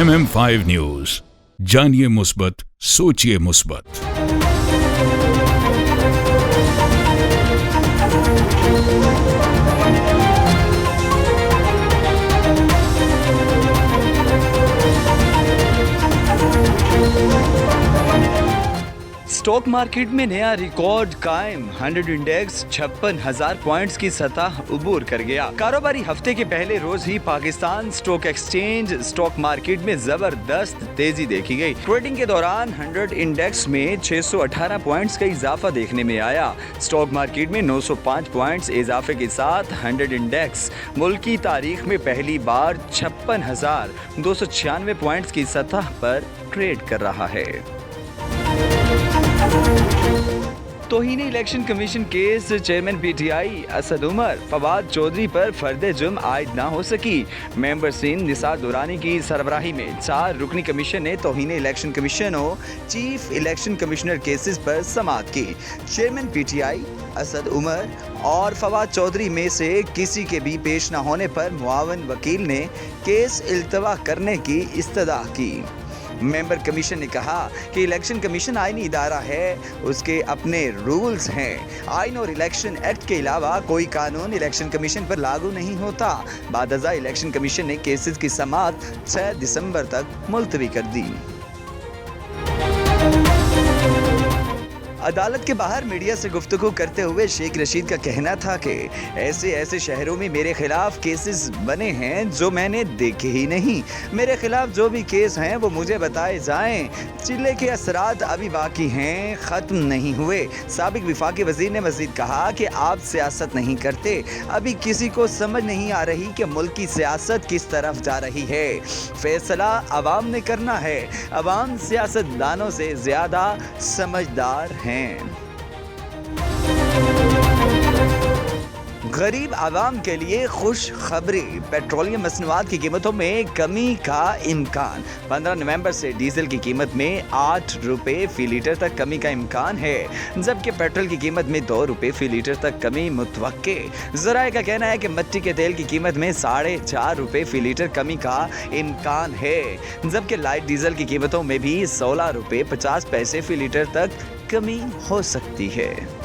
MM5 news, जानिए मुस्बत, सोचिए मुस्बत। स्टॉक मार्केट में नया रिकॉर्ड कायम। 100 इंडेक्स 56,000 पॉइंट्स की सतह उबूर कर गया। कारोबारी हफ्ते के पहले रोज ही Pakistan stock exchange stock market में जबरदस्त तेजी देखी गई। ट्रेडिंग के दौरान 100 इंडेक्स में 618 पॉइंट्स का इजाफा देखने में आया। स्टॉक मार्केट में 905 पॉइंट्स इजाफे के साथ 100 इंडेक्स मुल्क की तारीख में पहली बार 56,296 पॉइंट्स की सतह पर ट्रेड कर रहा है। तौहीन election commission case chairman PTI Asad Umar Fawad Chaudhry पर फर्द जुर्म आयद न हो सकी। मेंबर सिंध निसार दुरानी की सरबराही में 4 रुकनी कमीशन ने तौहीन इलेक्शन कमीशन और चीफ इलेक्शन कमिश्नर केसेस पर समाअत की। चेयरमैन पीटीआई असद उमर और फवाद चौधरी में से किसी के भी पेश न होने पर मुआवन वकील ने केस इल्तवा करने की इस्तदा की। मेंबर कमीशन ने कहा कि इलेक्शन कमीशन आईनी इदारा है, उसके अपने रूल्स हैं। आइन और इलेक्शन एक्ट के अलावा कोई कानून इलेक्शन कमीशन पर लागू नहीं होता। बादअज़ा इलेक्शन कमीशन ने केसेस की समाअत 6 दिसंबर तक मुलतवी कर दी। अदालत के बाहर मीडिया से गुफ्तगू करते हुए शेख रशीद का कहना था कि ऐसे शहरों में मेरे खिलाफ केसेस बने हैं जो मैंने देखे ही नहीं। मेरे खिलाफ जो भी केस हैं वो मुझे बताए जाएं। चिल्ले के असरात अभी बाकी हैं, ख़त्म नहीं हुए। साबिक विफाकी वज़ीर ने मज़ीद कहा कि आप सियासत नहीं करते, अभी किसी को समझ नहीं आ रही कि मुल्क की सियासत किस तरफ जा रही है। फैसला अवाम ने करना है। अवाम सियासतदानों से ज़्यादा समझदार हैं। गरीब आवाम के लिए खुश खबरी। पेट्रोलियम मसनूआत की कीमतों में कमी का इम्कान। 15 नवंबर से डीजल की कीमत में 8 रुपये फी लीटर तक कमी का इम्कान है, जबकि पेट्रोल की कीमत में 2 रुपये फी लीटर तक कमी मुतवक्के। ज़राए का कहना है कि मिट्टी के तेल की कीमत में 4.5 रुपये फी लीटर कमी का इम्कान है, जबकि लाइट डीजल की कीमतों में भी 16 रुपये 50 पैसे फी लीटर तक कमी हो सकती है।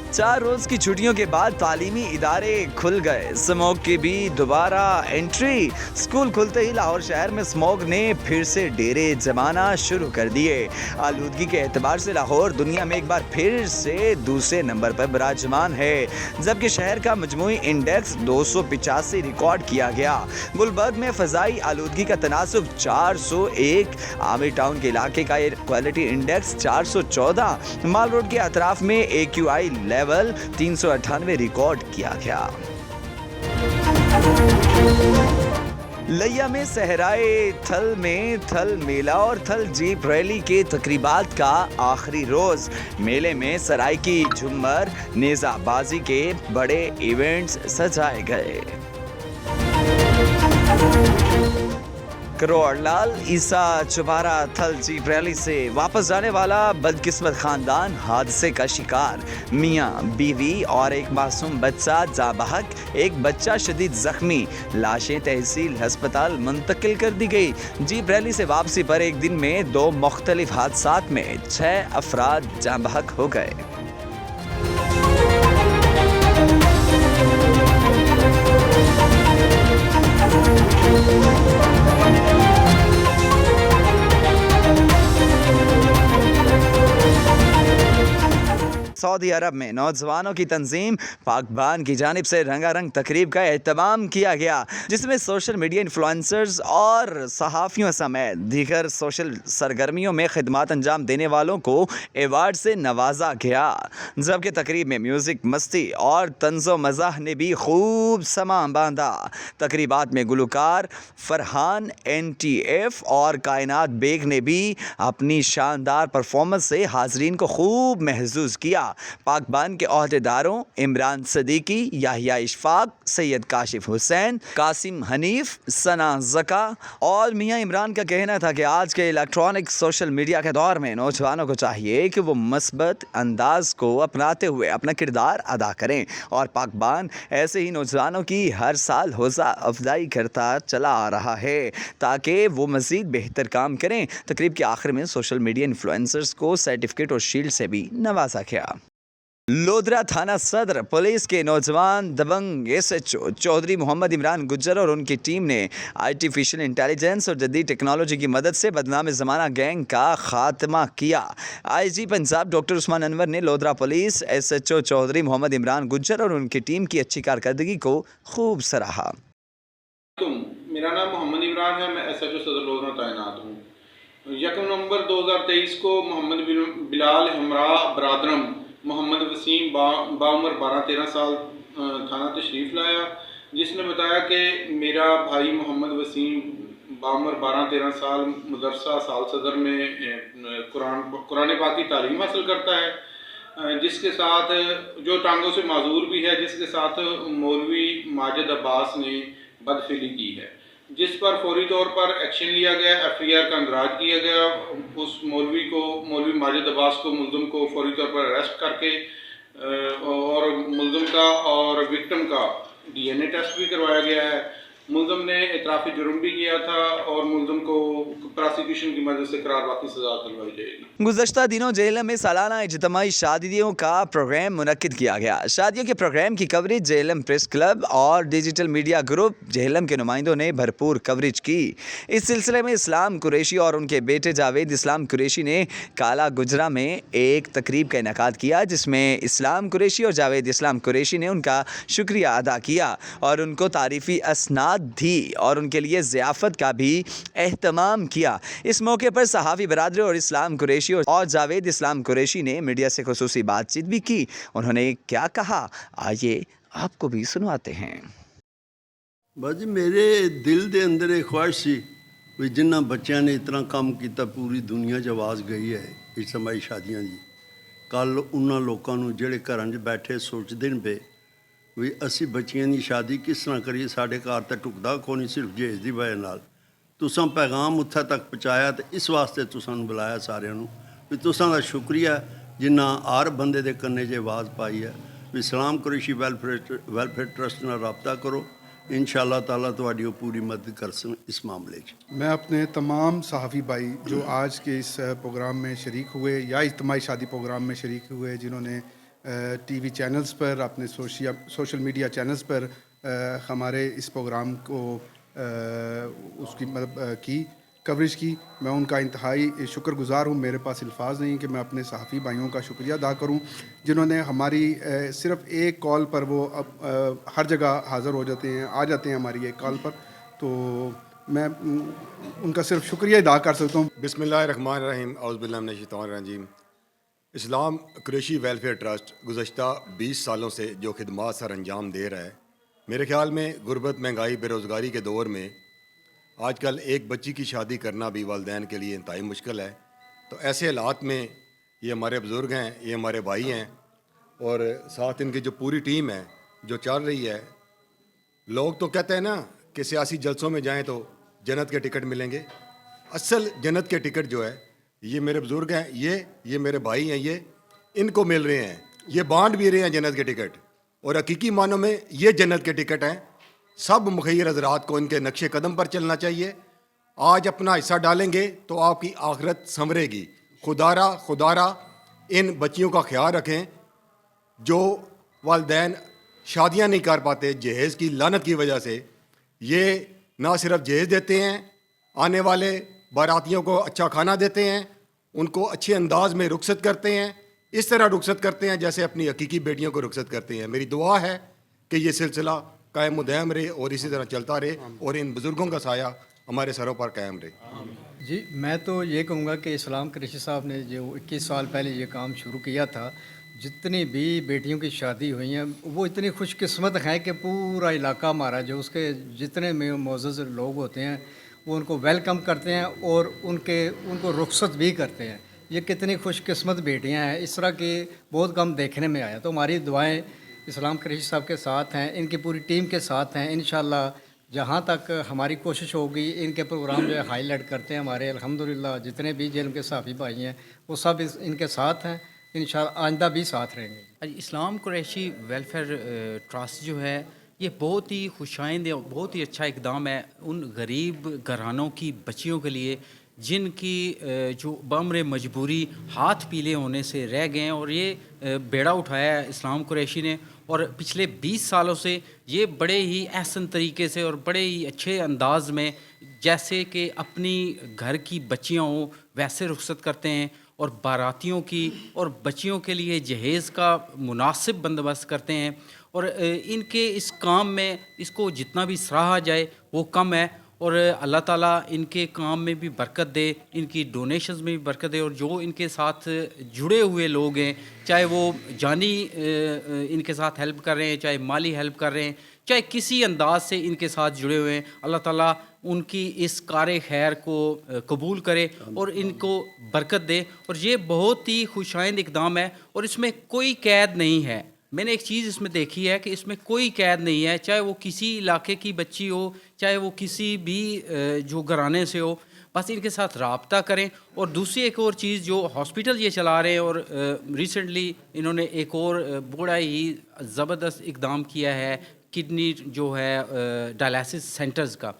4 रोज की छुट्टियों के बाद तालीमी इदारे खुल गए। स्मोग की भी दोबारा एंट्री। स्कूल खुलते ही लाहौर शहर में स्मोग ने फिर से डेरे जमाना शुरू कर दिए। आलूदगी के एतबार से लाहौर दुनिया में एक बार फिर से दूसरे नंबर पर विराजमान है, जबकि शहर का मजमूई इंडेक्स 285 रिकॉर्ड किया गया। गुलबर्ग में फ़ज़ाई आलूदगी का तनासुब 401। आमिर टाउन के इलाके का एयर क्वालिटी इंडेक्स 414। माल रोड के अतराफ में AQI लेवल 398 रिकॉर्ड किया गया। लिया में सहराए थल मेला और थल जीप रैली के तकरीबात का आखिरी रोज। मेले में सराय की झूमर नेज़ाबाजी के बड़े इवेंट्स सजाए गए। करोड़लाल ईसा चुबारा थल जीप रैली से वापस जाने वाला बदकिस्मत खानदान हादसे का शिकार। मियाँ बीवी और एक मासूम बच्चा जाँ बहक, एक बच्चा शदीद जख्मी। लाशें तहसील अस्पताल मुंतकिल कर दी गई। जीप रैली से वापसी पर एक दिन में 2 मुख्तलिफ हादसात में 6 अफराद जाँ बहक हो गए। सऊदी अरब में नौजवानों की तंजीम पाकबान की जानिब से रंगारंग तकरीब का एहतमाम किया गया, जिसमें सोशल मीडिया इन्फ्लुएंसर्स और सहाफ़ियों समेत दीगर सोशल सरगर्मियों में खिदमत अंजाम देने वालों को एवार्ड से नवाजा गया। जबकि तकरीब में म्यूज़िक, मस्ती और तंज़ो मज़ाह ने भी खूब समा बांधा। तकरीबात में गुलकार फरहान NTF और कायनात बेग ने भी अपनी शानदार परफॉर्मेंस से हाजरीन को खूब महसूस किया। पाकबान के अहदेदारों इमरान सदीकी, याहिया इशफाक, सैयद काशिफ हुसैन, कासिम हनीफ, सना जका और मियां इमरान का कहना था कि आज के इलेक्ट्रॉनिक सोशल मीडिया के दौर में नौजवानों को चाहिए कि वो मस्बत अंदाज को अपनाते हुए अपना किरदार अदा करें और पाकबान ऐसे ही नौजवानों की हर साल हौसला अफजाई करता चला आ रहा है ताकि वो मज़ीद बेहतर काम करें। तकरीब के आखिर में सोशल मीडिया इन्फ्लुएंसर्स को सर्टिफिकेट और शील्ड से भी नवाजा गया। लोधरा थाना सदर पुलिस के नौजवान दबंग SHO चौधरी मोहम्मद इमरान गुज्जर और उनकी टीम ने आर्टिफिशियल इंटेलिजेंस और जदीद टेक्नोलॉजी की मदद से बदनाम ज़माना गैंग का खात्मा किया। IG पंजाब डॉक्टर उस्मान अनवर ने लोधरा पुलिस SHO चौधरी मोहम्मद इमरान गुज्जर और उनकी टीम की अच्छी कारकर्दगी को खूब सराहा। मेरा नाम मोहम्मद इमरान है, मैं SHO सदर लोधरा तैनात हूँ। 1 नवंबर 2023 को मोहम्मद बिलाल हमरा बरादरम मोहम्मद वसीम बाउमर 12-13 साल थाना तशरीफ़ लाया, जिसने बताया कि मेरा भाई मोहम्मद वसीम बाउमर 12-13 साल मदरसा साल सदर में कुरान पाक की तालीम हासिल करता है, जिसके साथ जो टांगों से माजूर भी है, जिसके साथ मौलवी माजिद अब्बास ने बदफिली की है, जिस पर फौरी तौर पर एक्शन लिया गया। FIR का इंदराज किया गया। उस मौलवी माजिद अब्बास को मुल्ज़िम को फौरी तौर पर अरेस्ट करके और मुल्ज़िम का और विक्टिम का DNA टेस्ट भी करवाया गया है। मुल्ज़िम ने इतराफ़ी जुर्म भी किया था और मुल्ज़िम को प्रोसिक्यूशन की मदद से करारवाकी सज़ा दिलवाई जाएगी। गुज़श्ता दिनों जेहलम में सालाना इज्तिमाई शादियों का प्रोग्राम मुनक्किद किया गया। शादियों के प्रोग्राम की कवरेज जेहलम प्रेस क्लब और डिजिटल मीडिया ग्रुप जेहलम के नुमाइंदों ने भरपूर कवरेज की। इस सिलसिले में इस्लाम कुरैशी और उनके बेटे जावेद इस्लाम कुरैशी ने काला गुजरा में एक तकरीब का इनेकाद किया, जिसमें इस्लाम कुरैशी और जावेद इस्लाम कुरैशी ने उनका शुक्रिया अदा किया और उनको तारीफ़ी असनाद दी और उनके लिए ज़ियाफ़त का भी एहतमाम किया। इस मौके पर सहाफ़ी बरादरी और इस्लाम कुरैशी और जावेद इस्लाम कुरैशी ने मीडिया से खुसूसी बातचीत भी की। उन्होंने क्या कहा, आइए आपको भी सुनवाते हैं। बस मेरे दिल दे अंदर एक ख्वाहिश सी भी जिन्ना बच्चों ने इतना काम किया पूरी दुनिया 'च आवाज़ गई है इज्तिमाई शादियां दी। कल उन्होंने लोगों को जेड़े घरां 'च बैठे सोचते हैं पे भी असी बच्चियां दी शादी किस तरह करिए, साढ़े घर तो टुकदा को नहीं सिर्फ जहेज की वजह नाल। तुसां पैगाम उत्थे तक पहुँचाया तो इस वास्ते तुसां बुलाया सारिਆਂ ਨੂੰ भी तुसां दा शुक्रिया जिन्ना हर बंदे दे कन्ने च आवाज़ पाई है भी इस्लाम कुरैशी वेलफेयर ट्रस्ट नाल राबता करो, इंशाअल्लाह ताला तुहाडी वो पूरी मदद करसन इस मामले च। मैं अपने तमाम सहाफ़ी भाई जो आज के इस प्रोग्राम में शरीक हुए या इज्तिमाई शादी प्रोग्राम में शरीक हुए, जिन्होंने TV चैनल्स पर अपने सोशल मीडिया चैनल्स पर हमारे इस प्रोग्राम को उसकी मतलब की कवरेज की, मैं उनका इंतहाई शुक्रगुज़ार हूँ। मेरे पास अल्फाज नहीं कि मैं अपने सहाफ़ी भाइयों का शुक्रिया अदा करूँ जिन्होंने हमारी सिर्फ़ एक कॉल पर वो अब हर जगह हाज़िर हो जाते हैं, आ जाते हैं हमारी एक कॉल पर, तो मैं उनका सिर्फ शुक्रिया अदा कर सकता हूँ। बिस्मिल्लाहिर्रहमानिर्रहीम औज़ु बिल्लाहि मिनश शैतानिर रजीम। इस्लाम कुरैशी वेलफेयर ट्रस्ट गुज़श्ता 20 सालों से जो खिदमात सर अंजाम दे रहा है, मेरे ख़्याल में गुर्बत, महंगाई, बेरोज़गारी के दौर में आजकल एक बच्ची की शादी करना भी वालिदैन के लिए इंतहाई मुश्किल है। तो ऐसे हालात में ये हमारे बुज़ुर्ग हैं, ये हमारे भाई हैं और साथ इनकी जो पूरी टीम है जो चल रही है। लोग तो कहते हैं ना कि सियासी जलसों में जाएं तो जन्नत के टिकट मिलेंगे। असल जन्नत के टिकट जो है ये मेरे बुज़ुर्ग हैं, ये मेरे भाई हैं, ये इनको मिल रहे हैं, ये बांट भी रहे हैं जन्नत के टिकट, और हकीकी मानों में ये जन्नत के टिकट हैं। सब मुखैर हज़रात को इनके नक्शे कदम पर चलना चाहिए। आज अपना हिस्सा डालेंगे तो आपकी आखिरत संवरेगी। खुदारा इन बच्चियों का ख्याल रखें जो वालिदैन शादियां नहीं कर पाते जहेज़ की लानत की वजह से। ये ना सिर्फ जहेज़ देते हैं, आने वाले बारातियों को अच्छा खाना देते हैं, उनको अच्छे अंदाज में रुखसत करते हैं, इस तरह रुखसत करते हैं जैसे अपनी हकीकी बेटियों को रुखसत करते हैं। मेरी दुआ है कि ये सिलसिला कायम दायम रहे और इसी तरह चलता रहे और इन बुज़ुर्गों का साया हमारे सरों पर कायम रहे। जी, मैं तो ये कहूँगा कि इस्लाम कुरैशी साहब ने जो 21 साल पहले ये काम शुरू किया था, जितनी भी बेटियों की शादी हुई हैं वो इतनी खुशकिस्मत हैं कि पूरा इलाका हमारा जो उसके जितने में मोअज़्ज़ज़ लोग होते हैं वो उनको वेलकम करते हैं और उनको रुखसत भी करते हैं। یہ کتنی خوش قسمت بیٹیاں ہیں، اس طرح کی بہت کم دیکھنے میں آیا. تو ہماری دعائیں اسلام قریشی صاحب کے ساتھ ہیں، ان کی پوری ٹیم کے ساتھ ہیں. انشاءاللہ جہاں تک ہماری کوشش ہوگی ان کے پروگرام جو ہے ہائی لائٹ کرتے ہیں ہمارے الحمدللہ جتنے بھی جیلم کے صحافی بھائی ہیں وہ سب ان کے ساتھ ہیں، انشاءاللہ آئندہ بھی ساتھ رہیں گے. اسلام قریشی ویلفیئر ٹرسٹ جو ہے یہ بہت ہی خوشائند اور بہت ہی اچھا اقدام ہے ان غریب گھرانوں کی بچیوں کے لیے جن کی جو بامر مجبوری ہاتھ پیلے ہونے سے رہ گئے ہیں، اور یہ بیڑا اٹھایا ہے اسلام قریشی نے. اور پچھلے 20 سالوں سے یہ بڑے ہی احسن طریقے سے اور بڑے ہی اچھے انداز میں جیسے کہ اپنی گھر کی بچیاں ہوں ویسے رخصت کرتے ہیں، اور باراتیوں کی اور بچیوں کے لیے جہیز کا مناسب بندوبست کرتے ہیں. اور ان کے اس کام میں اس کو جتنا بھی سراہا جائے وہ کم ہے. اور اللہ تعالیٰ ان کے کام میں بھی برکت دے، ان کی ڈونیشنز میں بھی برکت دے. اور جو ان کے ساتھ جڑے ہوئے لوگ ہیں، چاہے وہ جانی ان کے ساتھ ہیلپ کر رہے ہیں، چاہے مالی ہیلپ کر رہے ہیں، چاہے کسی انداز سے ان کے ساتھ جڑے ہوئے ہیں، اللہ تعالیٰ ان کی اس کار خیر کو قبول کرے اور ان کو برکت دے. اور یہ بہت ہی خوشائند اقدام ہے اور اس میں کوئی قید نہیں ہے. میں نے ایک چیز اس میں دیکھی ہے کہ اس میں کوئی قید نہیں ہے، چاہے وہ کسی علاقے کی بچی ہو، چاہے وہ کسی بھی جو گھرانے سے ہو، بس ان کے ساتھ رابطہ کریں. اور دوسری ایک اور چیز جو ہاسپٹل یہ چلا رہے ہیں، اور ریسنٹلی انہوں نے ایک اور بڑا ہی زبردست اقدام کیا ہے کڈنی جو ہے ڈائلسس سینٹرز کا.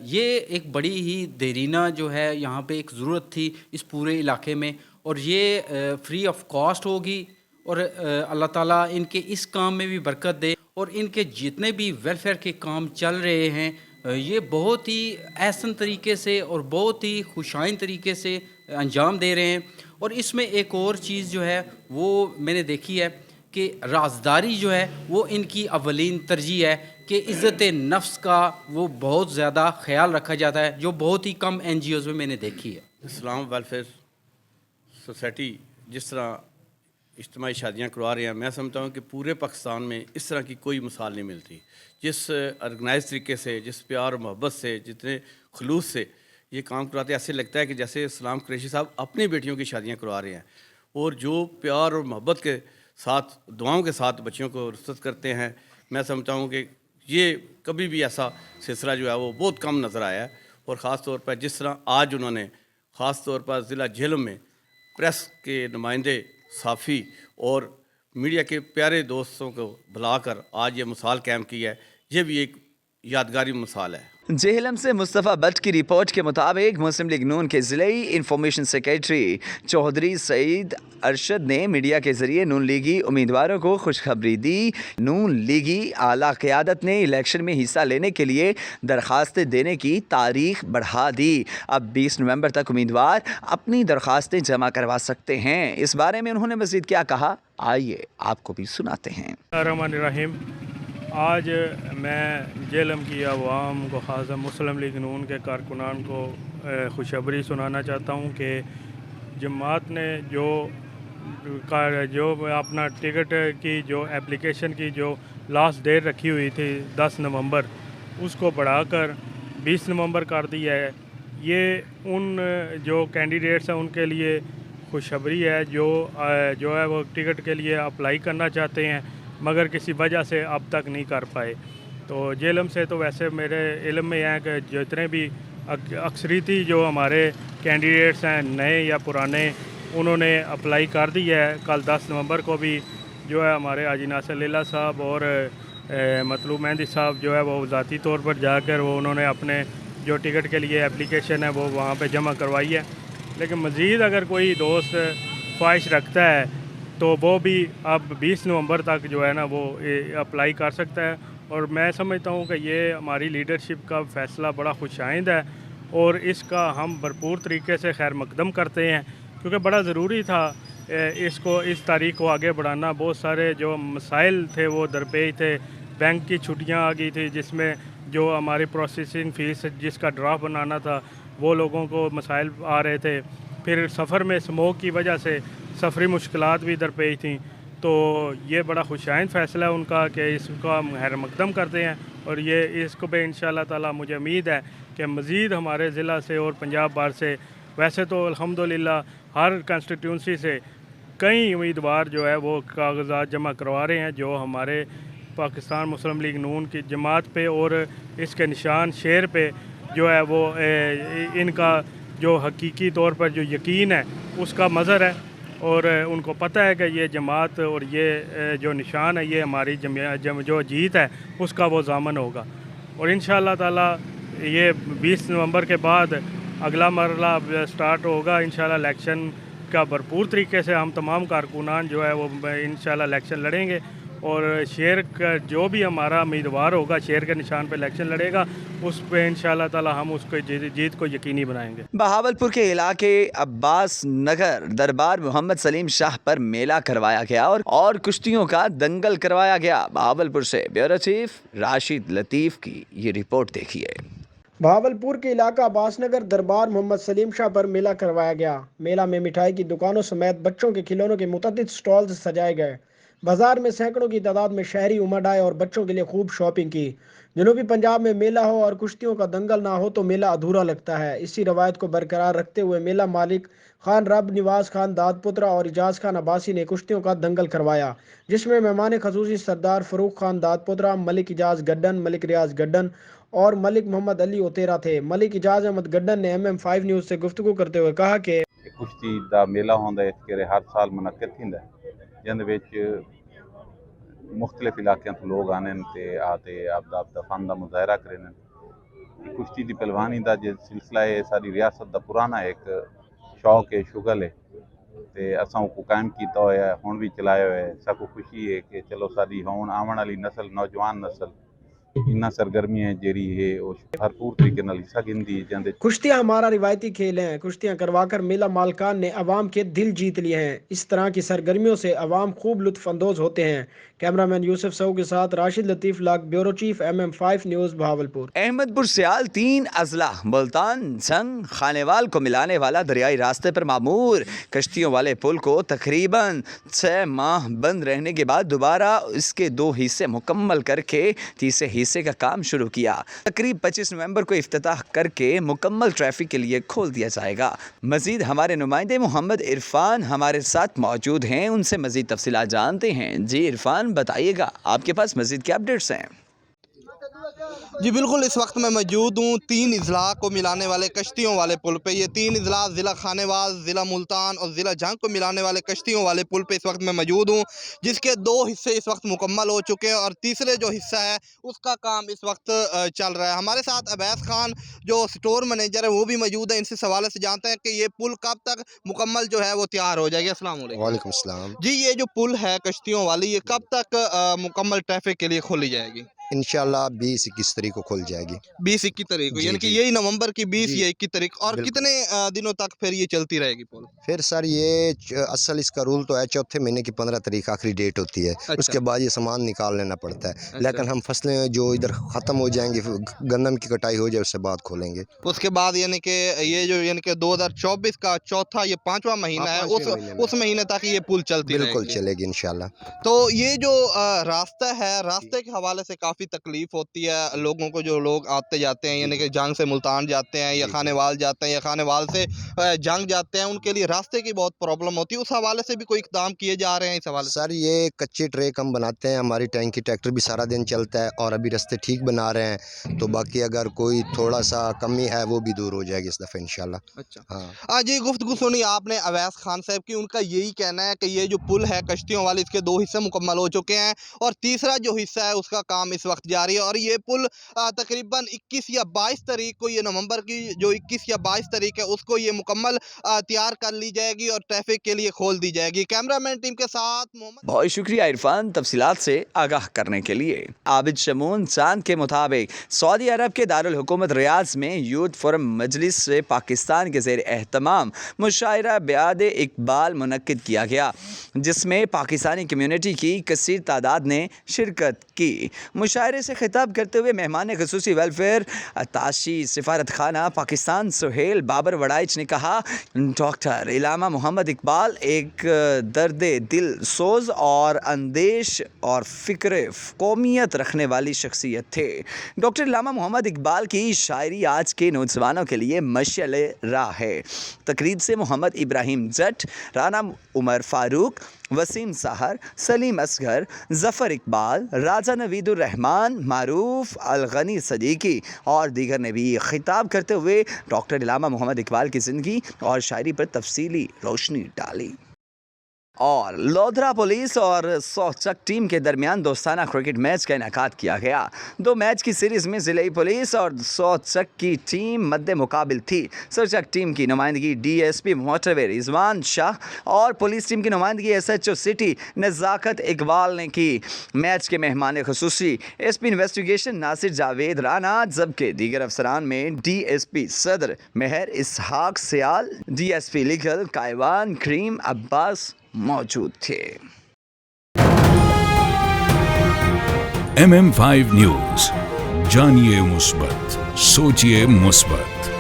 یہ ایک بڑی ہی دیرینہ جو ہے یہاں پہ ایک ضرورت تھی اس پورے علاقے میں، اور یہ فری آف کاسٹ ہوگی. اور اللہ تعالیٰ ان کے اس کام میں بھی برکت دے، اور ان کے جتنے بھی ویلفیئر کے کام چل رہے ہیں یہ بہت ہی احسن طریقے سے اور بہت ہی خوشائند طریقے سے انجام دے رہے ہیں. اور اس میں ایک اور چیز جو ہے وہ میں نے دیکھی ہے کہ رازداری جو ہے وہ ان کی اولین ترجیح ہے، کہ عزت نفس کا وہ بہت زیادہ خیال رکھا جاتا ہے، جو بہت ہی کم این جی اوز میں نے دیکھی ہے. اسلام ویلفیئر سوسائٹی جس طرح اجتماعی شادیاں کروا رہے ہیں، میں سمجھتا ہوں کہ پورے پاکستان میں اس طرح کی کوئی مثال نہیں ملتی. جس آرگنائز طریقے سے، جس پیار اور محبت سے، جتنے خلوص سے یہ کام کرواتے، ایسے لگتا ہے کہ جیسے اسلام قریشی صاحب اپنی بیٹیوں کی شادیاں کروا رہے ہیں. اور جو پیار اور محبت کے ساتھ، دعاؤں کے ساتھ بچیوں کو رخصت کرتے ہیں، میں سمجھتا ہوں کہ یہ کبھی بھی ایسا سلسلہ جو ہے وہ بہت کم نظر آیا ہے. اور خاص طور پر جس طرح آج انہوں نے خاص طور پر ضلع جہلم میں پریس کے نمائندے، صحافی اور میڈیا کے پیارے دوستوں کو بلا کر آج یہ مثال قائم کی ہے، یہ بھی ایک یادگاری مثال ہے. جہلم سے مصطفیٰ بٹ کی رپورٹ کے مطابق مسلم لیگ نون کے ضلعی انفارمیشن سیکریٹری چودھری سعید ارشد نے میڈیا کے ذریعے نون لیگی امیدواروں کو خوشخبری دی. نون لیگی اعلیٰ قیادت نے الیکشن میں حصہ لینے کے لیے درخواستیں دینے کی تاریخ بڑھا دی. اب 20 نومبر تک امیدوار اپنی درخواستیں جمع کروا سکتے ہیں. اس بارے میں انہوں نے مزید کیا کہا، آئیے آپ کو بھی سناتے ہیں. الرحمن الرحیم. آج میں جہلم کی عوام کو، خاصہ مسلم لیگ نون کے کارکنان کو خوشخبری سنانا چاہتا ہوں کہ جماعت نے جو اپنا ٹکٹ کی جو اپلیکیشن کی جو لاسٹ ڈیٹ رکھی ہوئی تھی 10 نومبر، اس کو بڑھا کر 20 نومبر کر دیا ہے. یہ ان جو کینڈیڈیٹس ہیں ان کے لیے خوشخبری ہے جو ہے وہ ٹکٹ کے لیے اپلائی کرنا چاہتے ہیں مگر کسی وجہ سے اب تک نہیں کر پائے. تو جہلم سے تو ویسے میرے علم میں ہے کہ جتنے بھی اکثریتی جو ہمارے کینڈیڈیٹس ہیں نئے یا پرانے، انہوں نے اپلائی کر دی ہے. کل 10 نومبر کو بھی جو ہے ہمارے حاجی ناصر لیلہ صاحب اور مطلوب مہندی صاحب جو ہے وہ ذاتی طور پر جا کر وہ انہوں نے اپنے جو ٹکٹ کے لیے اپلیکیشن ہے وہ وہاں پہ جمع کروائی ہے. لیکن مزید اگر کوئی دوست خواہش رکھتا ہے تو وہ بھی اب 20 نومبر تک جو ہے نا وہ اپلائی کر سکتا ہے. اور میں سمجھتا ہوں کہ یہ ہماری لیڈرشپ کا فیصلہ بڑا خوشائند ہے اور اس کا ہم بھرپور طریقے سے خیر مقدم کرتے ہیں، کیونکہ بڑا ضروری تھا اس تاریخ کو آگے بڑھانا. بہت سارے جو مسائل تھے وہ درپیش تھے. بینک کی چھٹیاں آ گئی تھی جس میں جو ہماری پروسیسنگ فیس جس کا ڈرافٹ بنانا تھا وہ لوگوں کو مسائل آ رہے تھے. پھر سفر میں اسموک کی وجہ سے سفری مشکلات بھی درپیش تھیں. تو یہ بڑا خوشائند فیصلہ ہے ان کا کہ اس کا ہم خیر مقدم کرتے ہیں. اور یہ اس کو پہ انشاءاللہ تعالی مجھے امید ہے کہ مزید ہمارے ضلع سے اور پنجاب بھر سے वैसे तो अल्हम्दुलिल्लाह हर कंस्टिट्यूंसी से कई उम्मीदवार जो है वो कागजात जमा करवा रहे हैं, जो हमारे पाकिस्तान मुस्लिम लीग नून की जमात पे और इसके निशान शेर पे जो है वो इनका जो हकीकी तौर पर जो यकीन है उसका मज़हर है, और उनको पता है कि ये जमात और ये जो निशान है ये हमारी जो जीत है उसका वो ज़ामन होगा। और इंशाअल्लाह ताला ये 20 नवंबर के बाद अगला मरला स्टार्ट होगा इंशाअल्लाह। इलेक्शन का भरपूर तरीके से हम तमाम कारकुनान जो है वो इंशाअल्लाह इलेक्शन लड़ेंगे, और शेर का जो भी हमारा उम्मीदवार होगा शेर के निशान पे इलेक्शन लड़ेगा, उस पे इंशाअल्लाह ताला हम उसको जीत को यकीनी बनाएंगे। बहावलपुर के इलाके अब्बास नगर दरबार मोहम्मद सलीम शाह पर मेला करवाया गया और कुश्तियों का दंगल करवाया गया। बहावलपुर से ब्यूरो चीफ राशिद लतीफ़ की ये रिपोर्ट देखिए। बहावलपुर के इलाका अब्बास नगर दरबार मोहम्मद सलीम शाह पर मेला करवाया गया। मेला में मिठाई की दुकानों समेत बच्चों के खिलौनों के मुतअद्दिद स्टॉल्स सजाए गए। बाजार में सैकड़ों की तादाद में शहरी उमड़ आए और बच्चों के लिए खूब शॉपिंग की। जनूबी पंजाब में मेला हो और कुश्तियों का दंगल ना हो तो मेला अधूरा लगता है। इसी रवायत को बरकरार रखते हुए मेला मालिक खान रब निवाज खान दादपुत्रा और इजाज खान अब्बासी ने कुश्तियों का दंगल करवाया, जिसमें मेहमान खसूसी सरदार फरूख खान दादपुत्रा, मलिक इजाज गड्डन, मलिक रियाज गड्डन और मलिक मोहम्मद अली ओतेरा थे। मलिक इजाज अहमद गड्डन ने MM5 न्यूज़ से गुफ्तगू करते हुए कहा कि कुश्ती दा मेला होंदा है कि हर साल मुनक्कद थींदा है, जिंदे विच मुख्तलिफ इलाकों तो लोग आने ते आते आपदा फन का मुजाहरा करें। कुश्ती की पहलवानी का जो सिलसिला है सारी रियासत का पुराना एक शौक है, शुगल है, तो असा को कायम किया हुआ है, हुण भी चलाया हुआ है। सबको खुशी है कि चलो सारी हुण आने वाली नस्ल नौजवान नस्ल इन्ना सरगर्मियां जेरी है वो भरपूर तरीके नाल हिस्सा गिनदी है। कुश्तियाँ हमारा रिवायती खेल हैं। कुश्तियाँ करवाकर मेला मालकान ने अवाम के दिल जीत लिए हैं। इस तरह की सरगर्मियों से अवाम खूब लुत्फ अंदोज होते हैं। कैमरामैन यूसुफ सऊ के साथ राशिद लतीफ़ लाग, bureau chief MM5 news Bahawalpur. Ahmedpur Sial 3 अजला मुल्तान जंग खानेवाल को मिलाने वाला दरियाई रास्ते पर मामूर कश्तियों वाले पुल को तकरीबन 6 माह बंद रहने के बाद दोबारा इसके 2 हिस्से मुकम्मल करके तीसरे हिस्से का काम शुरू किया। तकरीब 25 नवंबर को इफ्तिताह करके मुकम्मल ट्रैफिक के लिए खोल दिया जाएगा। मजीद हमारे नुमाइंदे मोहम्मद इरफान हमारे साथ मौजूद हैं, उनसे मजीद तफसीलात जानते हैं। जी इरफान बताइएगा, आपके पास मजीद क्या अपडेट्स हैं? जी बिल्कुल, इस वक्त मैं मौजूद हूँ 3 अजला को मिलाने वाले कश्तियों वाले पुल पे। ये 3 अजला ज़िला खानेवाल, ज़िला मुल्तान और ज़िला जंग को मिलाने वाले कश्तियों वाले पुल पे इस वक्त मैं मौजूद हूँ, जिसके 2 हिस्से इस वक्त मुकम्मल हो चुके हैं और तीसरे जो हिस्सा है उसका काम इस वक्त चल रहा है। हमारे साथ अवैस खान जो स्टोर मैनेजर है वो भी मौजूद है। इनसे सवाल से जानते हैं कि ये पुल कब तक मुकम्मल जो है वो तैयार हो जाएगी। अस्सलाम वालेकुम। वालेकुम अस्सलाम। जी, ये जो पुल है कश्तियों वाली ये कब तक मुकम्मल ट्रैफिक के लिए खोली जाएगी? इंशाल्लाह 20-21 तारीख को खुल जाएगी। 20-21 तारीख को, यानी कि यही नवंबर की 20 या 21 तारीख। और कितने दिनों तक फिर ये चलती रहेगी पुल? फिर सर ये असल इसका रूल तो है 4थे महीने की 15 तारीख आखिरी डेट होती है। अच्छा। उसके बाद ये सामान निकाल लेना पड़ता है। अच्छा। लेकिन हम फसलें जो इधर ख़त्म हो जाएंगी, गंदम की कटाई हो जाए उससे बाद खोलेंगे। उसके बाद यानी कि ये जो यानी कि 2024 का चौथा ये 5वां महीना है, उस महीने तक ये पुल चलती रहेगी। बिल्कुल चलेगी इंशाल्लाह। तो ये जो रास्ता है, रास्ते के हवाले से काफ़ी तकलीफ होती है लोगों को। जो लोग आते जाते हैं यानी कि जंग से मुल्तान जाते हैं या खानेवाल जाते हैं या खानेवाल से जंग जाते हैं, उनके लिए रास्ते की बहुत प्रॉब्लम होती है। उस हवाले से भी कोई इक़दाम किए जा रहे हैं इस हवाले से? सर ये कच्चे ट्रैक हम बनाते हैं, हमारी टैंकी ट्रैक्टर भी सारा दिन चलता है और अभी रास्ते ठीक बना रहे हैं, तो बाकी अगर कोई थोड़ा सा कमी है वो भी दूर हो जाएगी इस दफ़ा इंशाल्लाह। अच्छा, हाँ जी गुफ्तगू सुनी आपने अवैस खान साहब की। उनका यही कहना है कि ये जो पुल है कश्तियों वाले इसके 2 हिस्से मुकम्मल हो चुके हैं और तीसरा जो हिस्सा है उसका काम इस वक्त जारी है। और ये पुल तकरीबन 21 या 22 तारीख को, ये नवंबर की जो 21 या 22 तारीख है उसको ये मुकम्मल तैयार कर ली जाएगी और ट्रैफिक के लिए खोल दी जाएगी। कैमरामैन टीम के साथ मोहम्मद। बहुत शुक्रिया इरफान तफसीलात से आगाह करने के लिए। आबिद शमून चांद के मुताबिक सऊदी अरब के दारुल हुकूमत रियाद में यूथ फोरम मजलिस से पाकिस्तान के ज़ेर एहतमाम मुशायरा ब्याद इकबाल मुनक्किद किया गया, जिसमें पाकिस्तानी कम्यूनिटी की कसीर तादाद ने शिरकत की। मुशायरे से खिताब करते हुए मेहमान खसूसी वेलफेयर ताशी सिफारत खाना पाकिस्तान सुहेल बाबर वड़ाइच ने कहा, डॉक्टर इलामा मोहम्मद इकबाल एक दर्द दिल सोज और अंदेश और फ़िक्र कौमियत रखने वाली शख्सियत थे। डॉक्टर इलामा मोहम्मद इकबाल की शायरी आज के नौजवानों के लिए मशअल राह है। तकरीब से मोहम्मद इब्राहिम जट, राना उमर फारूक, वसीम साहर, सलीम असगर, ज़फ़र इकबाल, राजा नवीदुर रहमान, मारूफ अल गनी सदीकी और दीगर ने भी खिताब करते हुए डॉक्टर इलामा मोहम्मद इकबाल की ज़िंदगी और शायरी पर तफसीली रोशनी डाली। और लोधरा पुलिस और सोचक टीम के दरमियान दोस्ताना क्रिकेट मैच का इनेकाद किया गया। 2 मैच की सीरीज़ में ज़िले पुलिस और सोचक की टीम मद्दे मुकाबिल थी। सोचक टीम की नुमाइंदगी DSP मोटरवे रिजवान शाह और पुलिस टीम की नुमाइंदगी SHO सिटी नज़ाकत इकबाल ने की। मैच के मेहमान खसूसी SP इन्वेस्टिगेशन नासिर जावेद राना, जबकि दीगर अफसरान में DSP सदर मेहर इसहाक सियाल, DSP लीगल कायवान करीम अब्बास मौजूद थे। MM5 न्यूज़, जानिए मुस्बत, सोचिए मुस्बत।